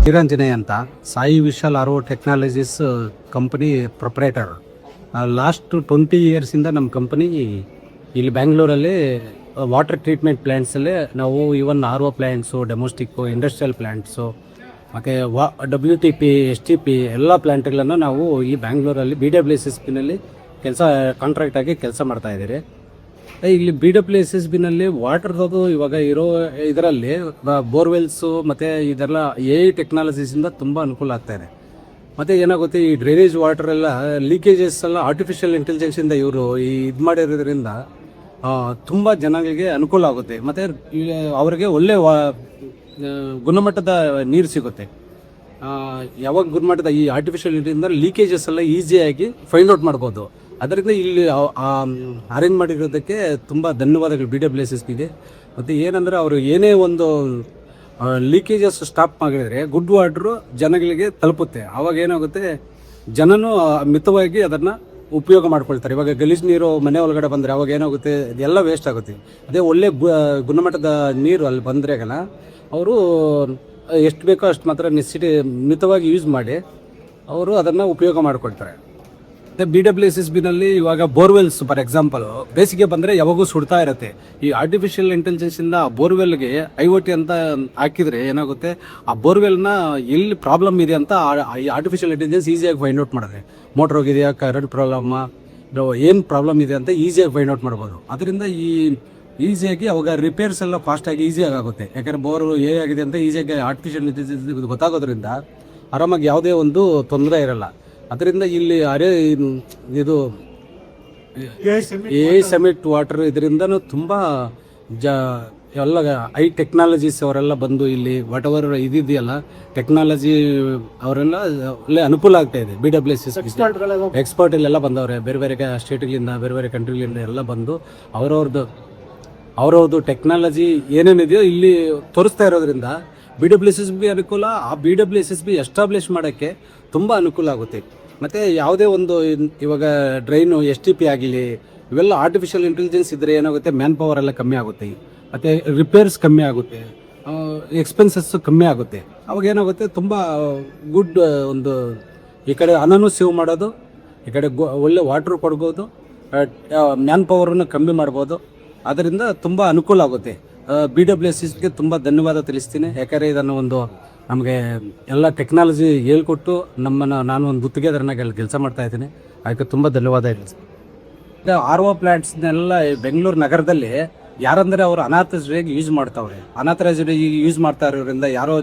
ನಿರಂಜನೆ ಅಂತ Sai Vishal R O technologies company proprietor. Last 20 ಇಯರ್ಸಿಂದ ನಮ್ಮ ಕಂಪನಿ ಇಲ್ಲಿ ಬ್ಯಾಂಗ್ಳೂರಲ್ಲಿ ವಾಟರ್ ಟ್ರೀಟ್ಮೆಂಟ್ ಪ್ಲ್ಯಾಂಟ್ಸಲ್ಲೇ ನಾವು even R O plants, domestic, industrial plants ಮತ್ತು WTP, STP ಎಲ್ಲ ಪ್ಲ್ಯಾಂಟ್ಗಳನ್ನು ನಾವು ಈ ಬ್ಯಾಂಗ್ಳೂರಲ್ಲಿ BWSSBನಲ್ಲಿ ಕಾಂಟ್ರಾಕ್ಟಾಗಿ ಕೆಲಸ ಮಾಡ್ತಾಯಿದ್ದೀರಿ. ಇಲ್ಲಿ BWSSBನಲ್ಲಿ ವಾಟರ್ದು ಇವಾಗ ಇರೋ ಇದರಲ್ಲಿ ಬೋರ್ವೆಲ್ಸು ಮತ್ತು ಇದೆಲ್ಲ AI ಟೆಕ್ನಾಲಜೀಸಿಂದ ತುಂಬ ಅನುಕೂಲ ಆಗ್ತಾಯಿದೆ. ಮತ್ತು ಏನಾಗುತ್ತೆ, ಈ ಡ್ರೈನೇಜ್ ವಾಟರೆಲ್ಲ ಲೀಕೇಜಸ್ ಎಲ್ಲ ಆರ್ಟಿಫಿಷಿಯಲ್ ಇಂಟೆಲಿಜೆನ್ಸಿಂದ ಇವರು ಇದು ಮಾಡಿರೋದ್ರಿಂದ ತುಂಬ ಜನಗಳಿಗೆ ಅನುಕೂಲ ಆಗುತ್ತೆ. ಮತ್ತು ಅವರಿಗೆ ಒಳ್ಳೆ ಗುಣಮಟ್ಟದ ನೀರು ಸಿಗುತ್ತೆ. ಯಾವಾಗ ಗುಣಮಟ್ಟದ ಈ ಆರ್ಟಿಫಿಷಿಯಲ್ ಇಂಟೆಲಿಜೆನ್ಸಿಂದ ಲೀಕೇಜಸ್ ಎಲ್ಲ ಈಸಿಯಾಗಿ ಫೈಂಡ್ ಔಟ್ ಮಾಡ್ಬೋದು. ಅದರಿಂದ ಇಲ್ಲಿ ಅರೇಂಜ್ ಮಾಡಿರೋದಕ್ಕೆ ತುಂಬ ಧನ್ಯವಾದಗಳು BWSSBಗೆ. ಮತ್ತು ಏನಂದರೆ ಅವರು ಏನೇ ಒಂದು ಲೀಕೇಜಸ್ ಸ್ಟಾಪ್ ಮಾಡಿದರೆ ಗುಡ್ ವಾಟ್ರು ಜನಗಳಿಗೆ ತಲುಪುತ್ತೆ. ಆವಾಗ ಏನಾಗುತ್ತೆ, ಜನನೂ ಮಿತವಾಗಿ ಅದನ್ನು ಉಪಯೋಗ ಮಾಡ್ಕೊಳ್ತಾರೆ. ಇವಾಗ ಗಲೀಜು ನೀರು ಮನೆ ಒಳಗಡೆ ಬಂದರೆ ಅವಾಗ ಏನಾಗುತ್ತೆ, ಇದೆಲ್ಲ ವೇಸ್ಟ್ ಆಗುತ್ತೆ. ಅದೇ ಒಳ್ಳೆ ಗುಣಮಟ್ಟದ ನೀರು ಅಲ್ಲಿ ಬಂದ್ರೆಗನ ಅವರು ಎಷ್ಟು ಬೇಕೋ ಅಷ್ಟು ಮಾತ್ರ ಮಿತವಾಗಿ ಯೂಸ್ ಮಾಡಿ ಅವರು ಅದನ್ನು ಉಪಯೋಗ ಮಾಡ್ಕೊಳ್ತಾರೆ. ಮತ್ತು BWSSBನಲ್ಲಿ ಇವಾಗ ಬೋರ್ವೆಲ್ಸ್ ಫಾರ್ ಎಕ್ಸಾಂಪಲ್ ಬೇಸಿಗೆ ಬಂದರೆ ಯಾವಾಗೂ ಸುಡ್ತಾ ಇರುತ್ತೆ. ಈ ಆರ್ಟಿಫಿಷಿಯಲ್ ಇಂಟೆಲಿಜೆನ್ಸಿಂದ ಬೋರ್ವೆಲ್ಗೆ IoT ಅಂತ ಹಾಕಿದರೆ ಏನಾಗುತ್ತೆ, ಆ ಬೋರ್ವೆಲ್ನ ಎಲ್ಲಿ ಪ್ರಾಬ್ಲಮ್ ಇದೆ ಅಂತ ಈ ಆರ್ಟಿಫಿಷಿಯಲ್ ಇಂಟೆಲಿಜೆನ್ಸ್ ಈಸಿಯಾಗಿ ಫೈಂಡ್ ಔಟ್ ಮಾಡಿದೆ. ಮೋಟ್ರ್ ಹೋಗಿದೆಯಾ, ಕರೆಂಟ್ ಪ್ರಾಬ್ಲಮ್ಮ, ಏನು ಪ್ರಾಬ್ಲಮ್ ಇದೆ ಅಂತ ಈಸಿಯಾಗಿ ಫೈಂಡ್ ಔಟ್ ಮಾಡ್ಬೋದು. ಅದರಿಂದ ಈ ಈಸಿಯಾಗಿ ಅವಾಗ ರಿಪೇರ್ಸ್ ಎಲ್ಲ ಫಾಸ್ಟಾಗಿ ಈಸಿಯಾಗಿ ಆಗುತ್ತೆ. ಯಾಕಂದರೆ ಬೋರ್ ಆಗಿದೆ ಅಂತ ಈಸಿಯಾಗಿ ಆರ್ಟಿಫಿಷಿಯಲ್ ಇಂಟೆಲಿಜೆನ್ಸ್ ಗೊತ್ತಾಗೋದ್ರಿಂದ ಆರಾಮಾಗಿ ಯಾವುದೇ ಒಂದು ತೊಂದರೆ ಇರಲ್ಲ. ಅದರಿಂದ ಇಲ್ಲಿ ಇದು AI ಸಮಿಟ್ ವಾಟರ್ ಇದರಿಂದನೂ ತುಂಬ ಎಲ್ಲ ಐ ಟೆಕ್ನಾಲಜೀಸ್ ಅವರೆಲ್ಲ ಬಂದು ಇಲ್ಲಿ ವಾಟ್ ಎವರ್ ಇದೆಯಲ್ಲ ಟೆಕ್ನಾಲಜಿ ಅವರೆಲ್ಲ ಒಳ್ಳೆ ಅನುಕೂಲ ಆಗ್ತಾ ಇದೆ. BWSSB ಎಕ್ಸ್ಪರ್ಟ್ ಇಲ್ಲೆಲ್ಲ ಬಂದವ್ರೆ, ಬೇರೆ ಬೇರೆ ಸ್ಟೇಟ್ಗಳಿಂದ, ಬೇರೆ ಬೇರೆ ಕಂಟ್ರಿಗಳಿಂದ ಎಲ್ಲ ಬಂದು ಅವ್ರವ್ರದ್ದು ಟೆಕ್ನಾಲಜಿ ಏನೇನಿದೆಯೋ ಇಲ್ಲಿ ತೋರಿಸ್ತಾ ಇರೋದ್ರಿಂದ BWSSB ಅನುಕೂಲ. ಆ BWSSB ಎಸ್ಟಾಬ್ಲಿಷ್ ಮಾಡೋಕ್ಕೆ ತುಂಬ ಅನುಕೂಲ ಆಗುತ್ತೆ. ಮತ್ತು ಯಾವುದೇ ಒಂದು ಇವಾಗ ಡ್ರೈನು STP ಆಗಿರಲಿ, ಇವೆಲ್ಲ ಆರ್ಟಿಫಿಷಿಯಲ್ ಇಂಟೆಲಿಜೆನ್ಸ್ ಇದ್ದರೆ ಏನಾಗುತ್ತೆ, ಮ್ಯಾನ್ ಪವರ್ ಎಲ್ಲ ಕಮ್ಮಿ ಆಗುತ್ತೆ, ಮತ್ತು ರಿಪೇರ್ಸ್ ಕಮ್ಮಿ ಆಗುತ್ತೆ, ಎಕ್ಸ್ಪೆನ್ಸಸ್ಸು ಕಮ್ಮಿ ಆಗುತ್ತೆ. ಅವಾಗ ಏನಾಗುತ್ತೆ, ತುಂಬ ಗುಡ್ ಒಂದು ಈ ಕಡೆ ಹಣನೂ ಸೇವ್ ಮಾಡೋದು, ಈ ಕಡೆ ಒಳ್ಳೆ ವಾಟ್ರು ಕೊಡ್ಬೋದು, ಮ್ಯಾನ್ ಪವರನ್ನು ಕಮ್ಮಿ ಮಾಡ್ಬೋದು. ಅದರಿಂದ ತುಂಬ ಅನುಕೂಲ ಆಗುತ್ತೆ. BWSSBಗೆ ತುಂಬ ಧನ್ಯವಾದ ತಿಳಿಸ್ತೀನಿ. ಯಾಕಂದರೆ ಇದನ್ನು ಒಂದು ನಮಗೆ ಎಲ್ಲ ಟೆಕ್ನಾಲಜಿ ಹೇಳ್ಕೊಟ್ಟು ನಾನು ಒಂದು ಗುತ್ತಿಗೆದಾರನಾಗಿ ಕೆಲಸ ಮಾಡ್ತಾಯಿದ್ದೀನಿ. ಅದಕ್ಕೆ ತುಂಬ ಧನ್ಯವಾದ ಇದೆ. RO ಪ್ಲ್ಯಾಂಟ್ಸ್ನೆಲ್ಲ ಬೆಂಗಳೂರು ನಗರದಲ್ಲಿ ಯಾರಂದರೆ ಅವರು ಅನಾಥರೈಸ್ಡ್ ಯೂಸ್ ಮಾಡ್ತಾವ್ರೆ. ಅನಾಥರೈಸ್ಡ್ ಯೂಸ್ ಮಾಡ್ತಾ ಇರೋದ್ರಿಂದ ಯಾರೋ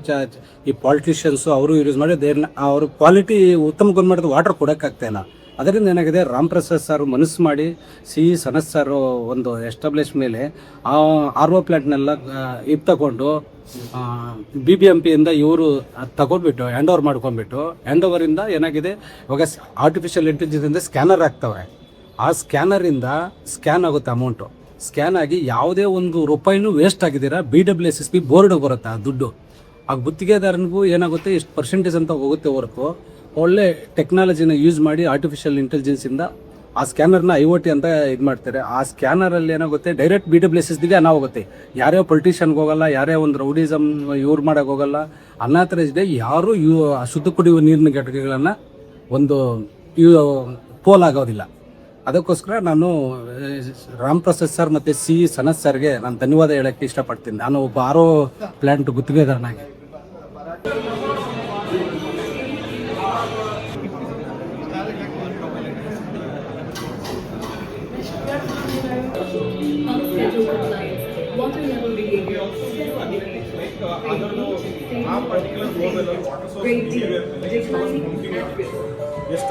ಈ ಪಾಲಿಟಿಷಿಯನ್ಸು ಅವರು ಯೂಸ್ ಮಾಡಿ ಅವರು ಕ್ವಾಲಿಟಿ ಉತ್ತಮ ಗುಣಮಟ್ಟದ ವಾಟರ್ ಕೊಡೋಕ್ಕಾಗ್ತಾಯಿಲ್ಲ. ಅದರಿಂದ ಏನಾಗಿದೆ, ರಾಮಪ್ರಸಾದ್ ಸರ್ ಮನಸ್ಸು ಮಾಡಿ ಸನತ್ ಸರ್ ಒಂದು ಎಸ್ಟಾಬ್ಲಿಷ್ ಮೇಲೆ ಆ RO ಪ್ಲ್ಯಾಂಟ್ನೆಲ್ಲ ಇದು ತಗೊಂಡು BBMPಯಿಂದ ಇವರು ತಗೊಂಡ್ಬಿಟ್ಟು ಹ್ಯಾಂಡ್ ಓವರ್ ಮಾಡ್ಕೊಂಡ್ಬಿಟ್ಟು, ಹ್ಯಾಂಡ್ ಓವರಿಂದ ಏನಾಗಿದೆ, ಇವಾಗ ಆರ್ಟಿಫಿಷಿಯಲ್ ಇಂಟೆಲಿಜೆನ್ಸಿಂದ ಸ್ಕ್ಯಾನರ್ ಹಾಕ್ತವ್ರೆ. ಆ ಸ್ಕ್ಯಾನರಿಂದ ಸ್ಕ್ಯಾನ್ ಆಗುತ್ತೆ ಅಮೌಂಟು. ಸ್ಕ್ಯಾನ್ ಆಗಿ ಯಾವುದೇ ಒಂದು ರೂಪಾಯಿನೂ ವೇಸ್ಟ್ ಆಗಿದ್ದೀರಾ BWSSB ಬೋರ್ಡಿಗೆ ಬರುತ್ತೆ ಆ ದುಡ್ಡು. ಆ ಗುತ್ತಿಗೆದಾರನಿಗೂ ಏನಾಗುತ್ತೆ, ಇಷ್ಟು ಪರ್ಸೆಂಟೇಜ್ ಅಂತ ಹೋಗುತ್ತೆ ಹೊರತು ಒಳ್ಳೆ ಟೆಕ್ನಾಲಜಿನ ಯೂಸ್ ಮಾಡಿ ಆರ್ಟಿಫಿಷಿಯಲ್ ಇಂಟೆಲಿಜೆನ್ಸಿಂದ ಆ ಸ್ಕ್ಯಾನರ್ನ IoT ಅಂತ ಇದು ಮಾಡ್ತಾರೆ. ಆ ಸ್ಕ್ಯಾನರಲ್ಲಿ ಏನಾಗುತ್ತೆ, ಡೈರೆಕ್ಟ್ BWSSBಗೆ ಹಣ ಹೋಗುತ್ತೆ. ಯಾರೇ ಪೊಲಿಟಿಷಿಯನ್ಗೆ ಹೋಗಲ್ಲ, ಯಾರೇ ಒಂದು ರೌಡಿಸಮ್ ಇವ್ರು ಮಾಡೋಕೆ ಹೋಗಲ್ಲ. ಅನಾಥರೈಸ್ಡ್ ಯಾರೂ ಶುದ್ಧ ಕುಡಿಯುವ ನೀರಿನ ಘಟಕಗಳನ್ನು ಒಂದು ಪೋಲ್ ಆಗೋದಿಲ್ಲ. ಅದಕ್ಕೋಸ್ಕರ ನಾನು ರಾಮಪ್ರಸಾದ್ ಸರ್ ಮತ್ತು ಸನತ್ ಸರ್ಗೆ ನಾನು ಧನ್ಯವಾದ ಹೇಳೋಕ್ಕೆ ಇಷ್ಟಪಡ್ತೀನಿ. ನಾನು ಒಬ್ಬ RO ಪ್ಲ್ಯಾಂಟ್ ಗುತ್ತಿಗೆದಾರನಾಗಿ. Water level behavior declining at risk.